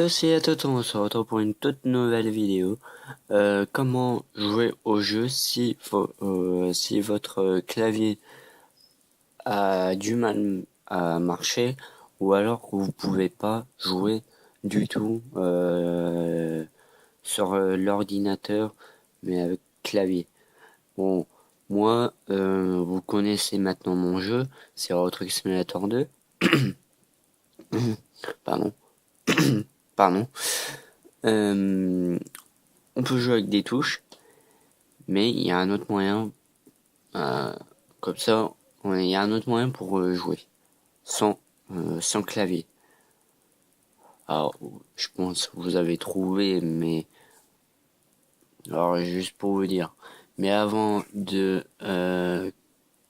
C'est à Toto, on se retrouve pour une toute nouvelle vidéo. Comment jouer au jeu si votre clavier a du mal à marcher ou alors que vous pouvez pas jouer du tout sur l'ordinateur mais avec clavier. Bon, moi, vous connaissez maintenant mon jeu, c'est Euro Truck Simulator 2. Pardon, pardon. Euh, on peut jouer avec des touches. Mais il y a un autre moyen, euh, comme ça, il y a un autre moyen pour jouer, sans clavier. Alors, je pense que vous avez trouvé, mais alors juste pour vous dire. Mais avant de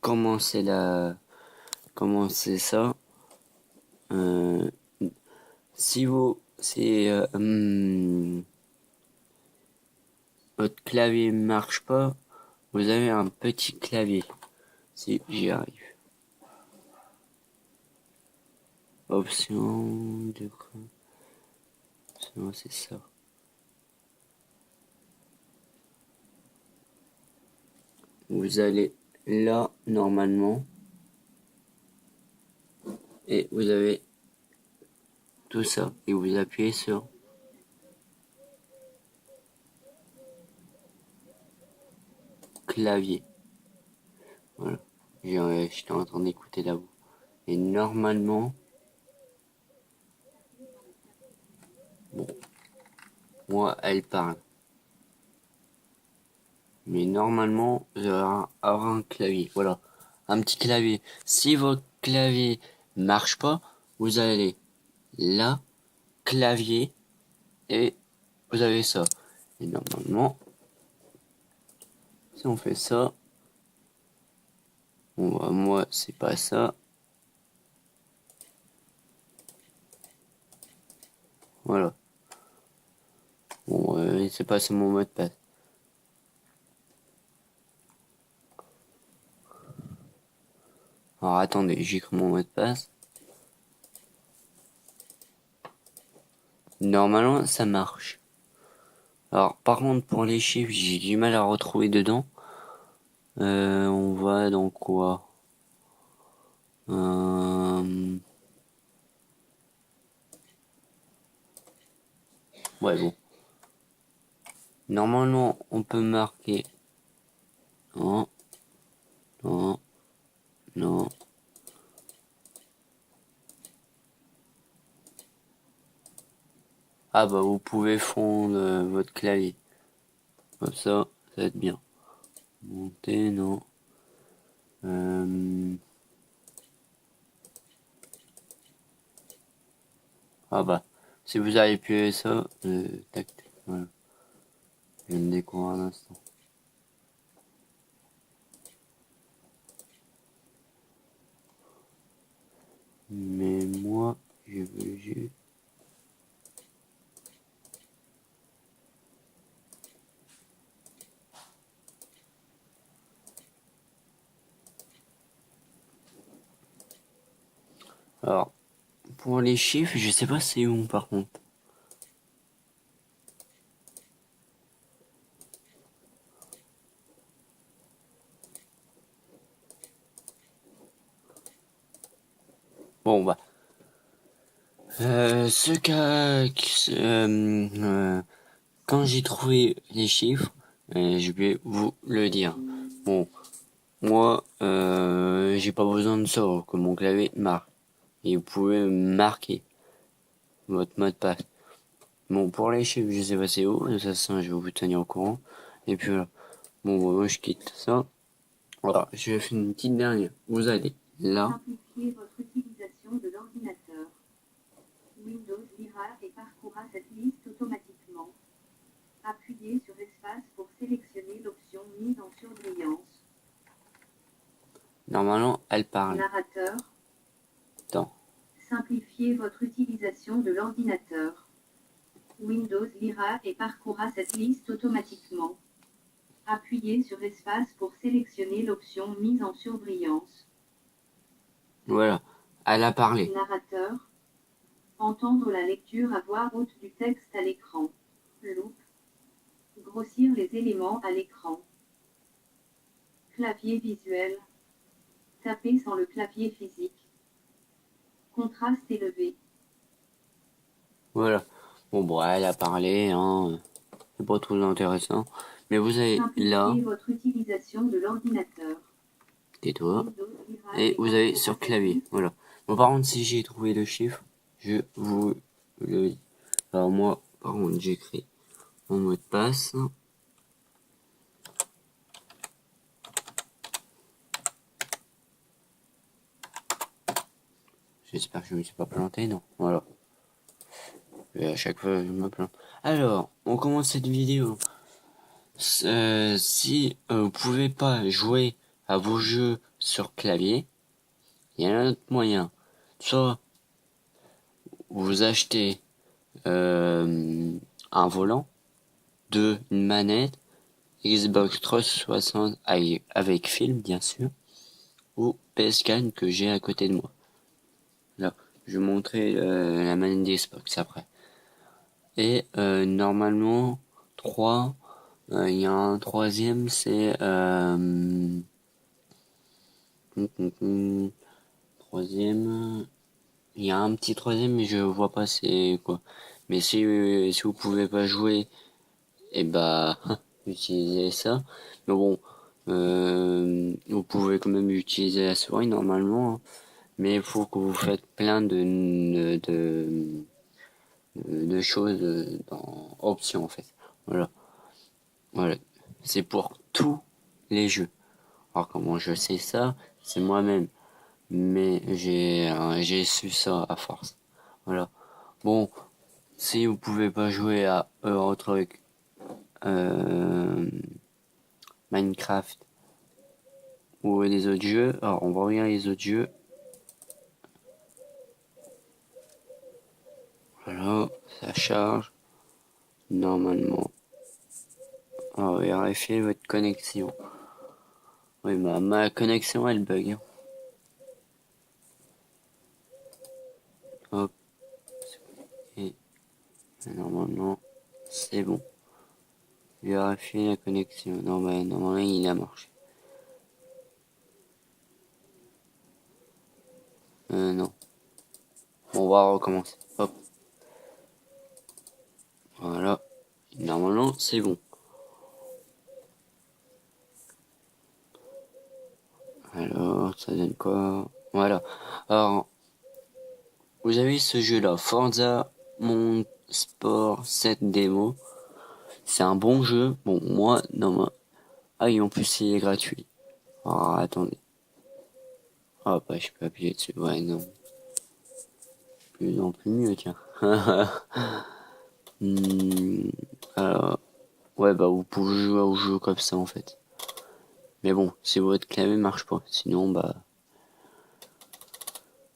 commencer ça, euh, si votre clavier marche pas, vous avez un petit clavier. Si j'y arrive. Option de quoi? C'est ça. Vous allez là, normalement, et vous avez tout ça, et vous appuyez sur clavier. Voilà. J'étais en train d'écouter la voix. Et normalement, bon, moi, elle parle. Mais normalement, vous allez avoir un clavier. Voilà. Un petit clavier. Si votre clavier marche pas, vous allez là, clavier, et vous avez ça. Et normalement, si on fait ça, bon, bah, moi, c'est pas ça. Voilà. Bon, c'est pas ça mon mot de passe. Alors attendez, j'écris mon mot de passe. Normalement, ça marche. Alors, par contre, pour les chiffres, j'ai du mal à retrouver dedans. On va dans quoi? Ouais, bon. Normalement, on peut marquer. Non, non, non. Ah bah, vous pouvez fondre votre clavier. Comme ça va être bien. Monter, non. Ah bah, si vous avez appuyé ça, tac, tac, voilà. Je vais me découvrir un instant. Mais moi, je veux juste... Alors, pour les chiffres, je sais pas c'est où par contre. Bon bah, quand j'ai trouvé les chiffres, je vais vous le dire. Bon, moi, j'ai pas besoin de ça que mon clavier marque. Et vous pouvez marquer votre mot de passe. Bon, pour les chiffres, je sais pas c'est où. Ça, je vais vous tenir au courant. Et puis voilà. Bon, moi, je quitte ça. Voilà, je vais faire une petite dernière. Vous allez là. Simplifiez votre utilisation de l'ordinateur. Windows lira et parcourra cette liste automatiquement. Appuyez sur espace pour sélectionner l'option mise en surbrillance. Normalement, elle parle. Narrateur. Attends. Simplifiez votre utilisation de l'ordinateur. Windows lira et parcourra cette liste automatiquement. Appuyez sur espace pour sélectionner l'option mise en surbrillance. Voilà, elle a parlé. Narrateur. Entendre la lecture à voix haute du texte à l'écran. Loupe. Grossir les éléments à l'écran. Clavier visuel. Taper sans le clavier physique. Contraste élevé. Voilà. Bon, elle a parlé, hein. C'est pas trop intéressant. Mais vous avez là, Simplifier votre utilisation de l'ordinateur. tais-toi, Windows Mira et vous avez Parcours sur clavier. Voilà. Bon, par contre, si j'ai trouvé le chiffre, je vous le dis. Alors moi, par contre, j'écris mon mot de passe. J'espère que je me suis pas planté, non. Voilà. Et à chaque fois, je me plante. Alors, on commence cette vidéo. Si vous pouvez pas jouer à vos jeux sur clavier, il y a un autre moyen. Soit vous achetez un volant, une manette, Xbox 360 avec film bien sûr, ou PS4 que j'ai à côté de moi. Là, je vais montrer la manette d'Xbox après. Et normalement, 3, il y a un troisième, c'est troisième, il y a un petit troisième, mais je vois pas c'est quoi. Mais si vous pouvez pas jouer, et bah utilisez ça. Mais bon, vous pouvez quand même utiliser la souris normalement, hein. Mais il faut que vous faites plein de choses dans options en fait. Voilà, voilà. C'est pour tous les jeux. Alors comment je sais ça? C'est moi-même. Mais j'ai su ça à force. Voilà. Bon, si vous pouvez pas jouer à Euro Truck, Minecraft ou les autres jeux, alors on va regarder les autres jeux. Voilà, ça charge normalement. Alors vérifiez votre connexion. Oui, ma connexion elle bug, hein. Hop, et normalement c'est bon. Vérifiez la connexion. Non, bah, normalement il a marché. Non. Bon, on va recommencer. Hop. Voilà. Normalement, c'est bon. Alors, ça donne quoi? Voilà. Alors, vous avez ce jeu-là, Forza Sport 7 Demo. C'est un bon jeu. Bon, moi, non, moi... Ah, et en plus, il est gratuit. Alors, attendez. Ah, bah, je peux appuyer dessus. Ouais, non. Plus en plus mieux, tiens. Hmm, alors, ouais, bah, vous pouvez jouer au jeu comme ça, en fait. Mais bon, si votre clavier marche pas, sinon, bah,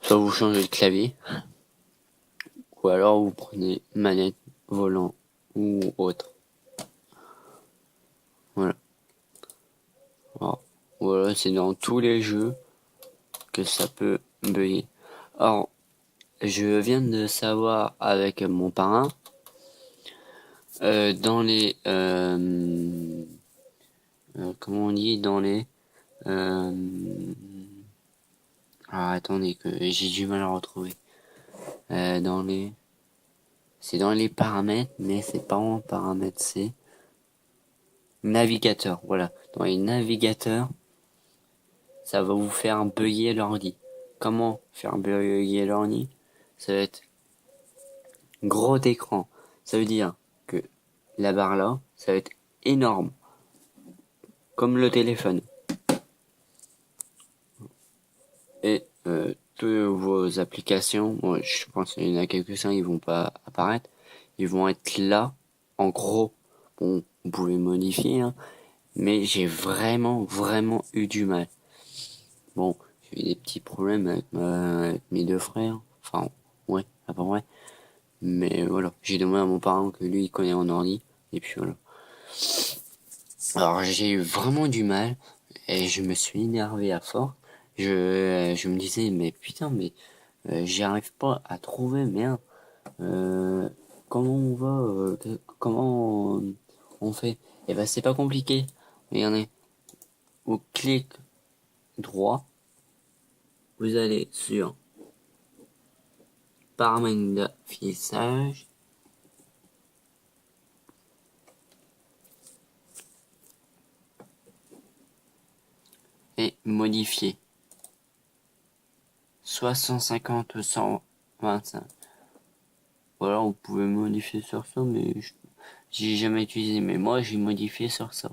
soit vous changez de clavier, ou alors vous prenez manette, volant ou autre. Voilà. Alors, voilà, c'est dans tous les jeux que ça peut bugger. Alors, je viens de savoir avec mon parrain, dans les, comment on dit, dans les, ah, attendez que j'ai du mal à retrouver. Dans les, c'est dans les paramètres, mais c'est pas en paramètres, c'est navigateur. Voilà, dans les navigateurs, ça va vous faire bugger l'ordi. Comment faire bugger l'ordi? Ça va être gros écran. Ça veut dire que la barre là, ça va être énorme. Comme le téléphone. Et toutes vos applications, moi, je pense qu'il y en a quelques-uns, ils vont pas apparaître. Ils vont être là, en gros. Bon, vous pouvez modifier, hein, mais j'ai vraiment eu du mal. Bon, j'ai eu des petits problèmes avec mes deux frères. Enfin, ouais, à peu près. Mais voilà, j'ai demandé à mon parent que lui, il connaît en ordi. Et puis voilà. Alors, j'ai eu vraiment du mal. Et je me suis énervé à fort. Je me disais, mais putain, mais j'y arrive pas à trouver, merde. Comment on va, comment on fait? Eh ben, c'est pas compliqué. Regardez, au clic droit, vous allez sur paramètres d'affichage et modifier. Soit 150 ou 125. Voilà, vous pouvez modifier sur ça, mais j'ai jamais utilisé. Mais moi, j'ai modifié sur ça.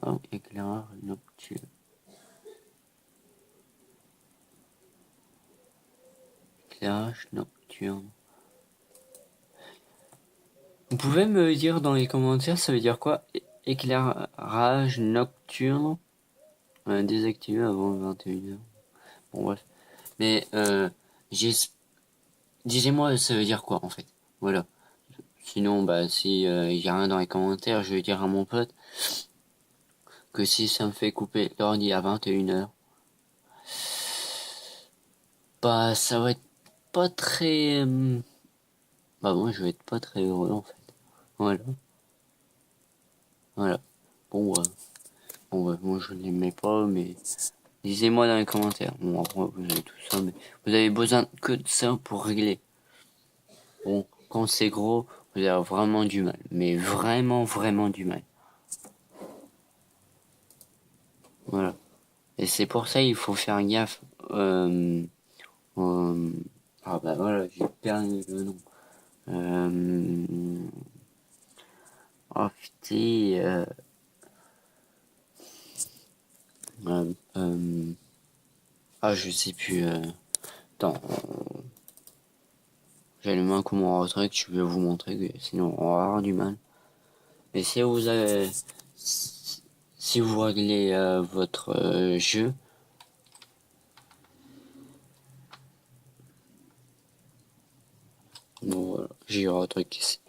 Oh, éclairage nocturne. Éclairage nocturne. Vous pouvez me dire dans les commentaires, ça veut dire quoi? Éclairage nocturne. Désactivé avant 21h. Bon, bref. Mais, disez-moi, ça veut dire quoi, en fait? Voilà. Sinon, bah, si y a rien dans les commentaires, je vais dire à mon pote que si ça me fait couper l'ordi à 21h, bah, ça va être pas très... Bah, moi, je vais être pas très heureux, en fait. Voilà. Voilà. Bon, moi, je l'aimais pas, mais... Disez-moi dans les commentaires. Bon, après, vous avez tout ça, mais... Vous avez besoin que de ça pour régler. Bon, quand c'est gros, vous avez vraiment du mal. Mais vraiment, vraiment du mal. Voilà. Et c'est pour ça il faut faire gaffe. Ah bah voilà, j'ai perdu le nom. Oh putain. Ah je sais plus. Attends. J'allume un coup mon retrait que je vais vous montrer. Sinon on va avoir du mal. Mais si vous avez... Si vous réglez votre jeu... Bon voilà, j'ai eu un truc ici.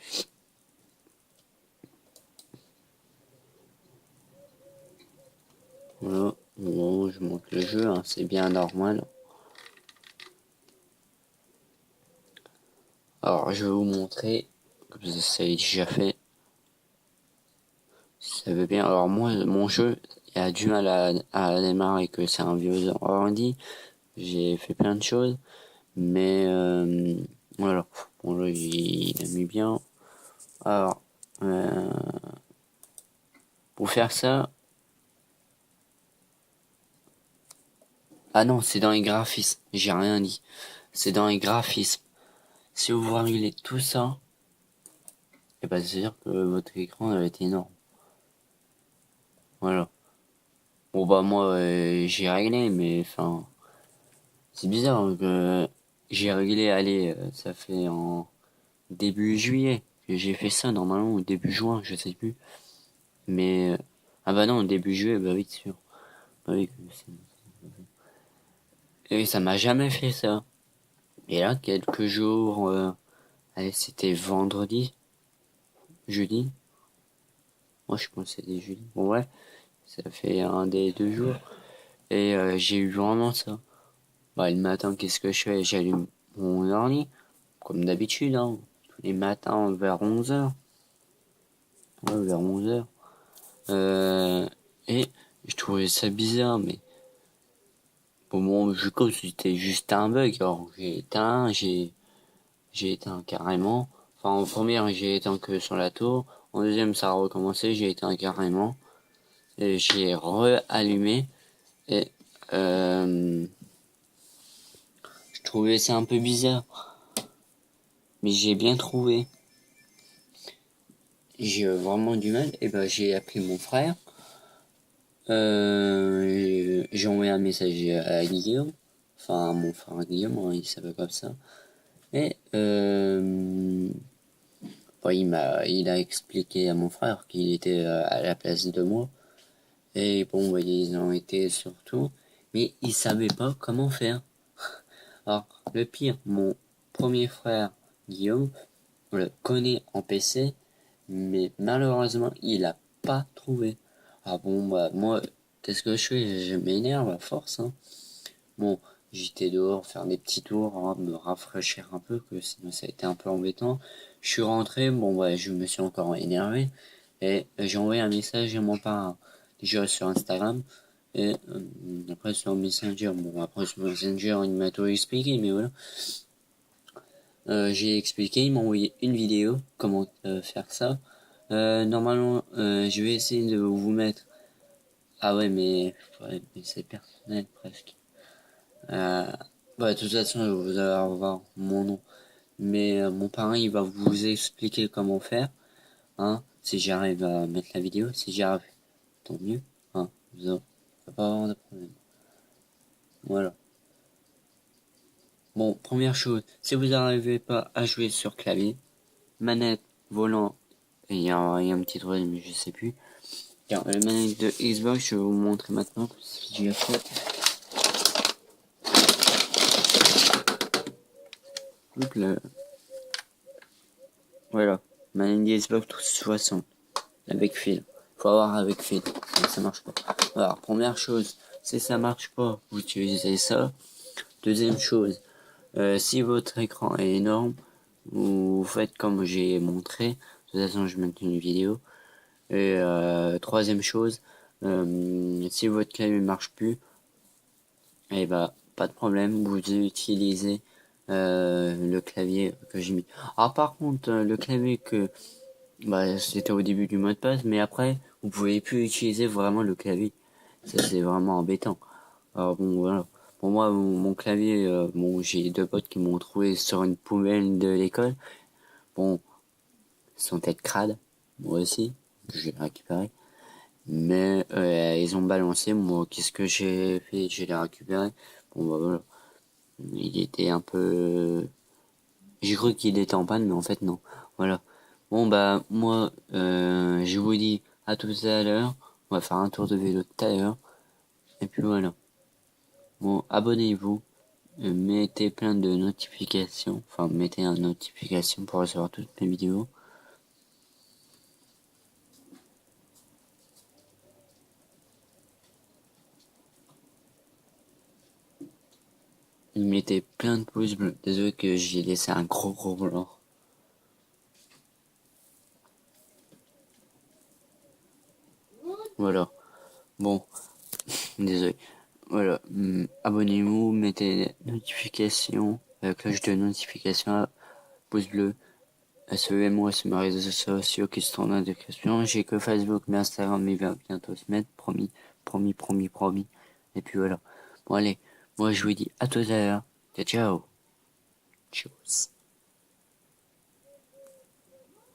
Voilà, bon, je monte le jeu, hein, c'est bien normal. Alors, je vais vous montrer, comme ça est déjà fait. Si ça veut bien. Alors, moi, mon jeu, il a du mal à démarrer, que c'est un vieux ordi. J'ai fait plein de choses, mais voilà. Bon, là, il a mis bien. Alors, pour faire ça, ah non, c'est dans les graphismes. J'ai rien dit. C'est dans les graphismes. Si vous réglez tout ça, et ben, c'est-à-dire que votre écran va être énorme. Voilà. Bon bah moi j'ai réglé, mais enfin c'est bizarre que j'ai réglé. Allez, ça fait en début juillet que j'ai fait ça, normalement, ou début juin, je sais plus. Mais ah bah non, début juillet, bah oui, c'est sûr. Bah oui, et ça m'a jamais fait ça. Et là, quelques jours, allez, c'était vendredi, jeudi. Moi, je pense que c'était jeudi. Bon, ouais, ça fait un des 2 jours. Et j'ai eu vraiment ça. Bah, le matin, qu'est-ce que je fais? J'allume mon ordi, comme d'habitude, hein. Tous les matins vers 11h. Ouais, vers 11h. Et je trouvais ça bizarre, mais pour mon jeu, comme c'était juste un bug. Alors, j'ai éteint carrément. Enfin, en première, j'ai éteint que sur la tour. En deuxième, ça a recommencé, j'ai éteint carrément. Et j'ai re-allumé. Et, je trouvais ça un peu bizarre. Mais j'ai bien trouvé. J'ai vraiment du mal. Et ben, j'ai appelé mon frère. J'ai envoyé un message à Guillaume. Enfin, à mon frère Guillaume, hein, il s'appelle comme ça. Et, bon, il a expliqué à mon frère qu'il était à la place de moi. Et bon, bah, ils ont été surtout. Mais ils savaient pas comment faire. Alors, le pire, mon premier frère, Guillaume, on le connaît en PC, mais malheureusement, il a pas trouvé. Ah bon, bah, moi, qu'est-ce que je fais? Je m'énerve à force, hein. Bon, J'étais dehors faire des petits tours, hein, me rafraîchir un peu, que sinon ça a été un peu embêtant. Je suis rentré, bon ouais, je me suis encore énervé et j'ai envoyé un message à mon parrain, déjà sur Instagram et après sur Messenger. Bon après sur Messenger il m'a tout expliqué, mais voilà. J'ai expliqué, il m'a envoyé une vidéo comment faire ça. Normalement, je vais essayer de vous mettre. Ah ouais, mais c'est personnel presque. De toute façon, vous allez avoir mon nom. Mais mon parrain, il va vous expliquer comment faire. Hein, si j'arrive à mettre la vidéo, si j'y arrive, tant mieux. Hein, vous aurez pas avoir de problème. Voilà. Bon, première chose, si vous n'arrivez pas à jouer sur clavier, manette, volant, et il y a un petit truc, mais je sais plus. Car la manette de Xbox, je vais vous montrer maintenant si j'ai fait. Hop là. Voilà. Manette de Xbox 360. Avec fil. Faut avoir avec fil. Ça marche pas. Alors, première chose, si ça marche pas, vous utilisez ça. Deuxième chose, si votre écran est énorme, vous faites comme j'ai montré. De toute façon, je mets une vidéo. Et troisième chose, si votre clavier marche plus, eh bah, pas de problème, vous utilisez le clavier que j'ai mis. Ah, par contre, le clavier que c'était au début du mot de passe, mais après, vous pouvez plus utiliser vraiment le clavier. Ça, c'est vraiment embêtant. Alors bon, voilà. Pour moi, mon clavier, bon, j'ai deux potes qui m'ont trouvé sur une poubelle de l'école. Bon, ils sont peut-être crades, moi aussi, je l'ai récupéré. Mais ils ont balancé, moi, qu'est-ce que j'ai fait? Je l'ai récupéré. Bon, bah voilà. Il était un peu... J'ai cru qu'il était en panne, mais en fait, non. Voilà. Bon, bah, moi, je vous dis à tout à l'heure. On va faire un tour de vélo tout à l'heure. Et puis voilà. Bon, abonnez-vous. Mettez plein de notifications. Enfin, mettez une notification pour recevoir toutes mes vidéos. Mettez plein de pouces bleus. Désolé que j'ai laissé un gros blanc. Voilà. Bon, désolé. Voilà. Abonnez-vous, mettez notifications, cloche de notification, pouce bleu. Suivez-moi sur mes réseaux sociaux qui se tournent en description. J'ai que Facebook, mais Instagram, il va bientôt se mettre. Promis, promis, promis, promis. Et puis voilà. Bon, allez. Moi, je vous dis à tout à l'heure. Ciao, ciao. Tchuss.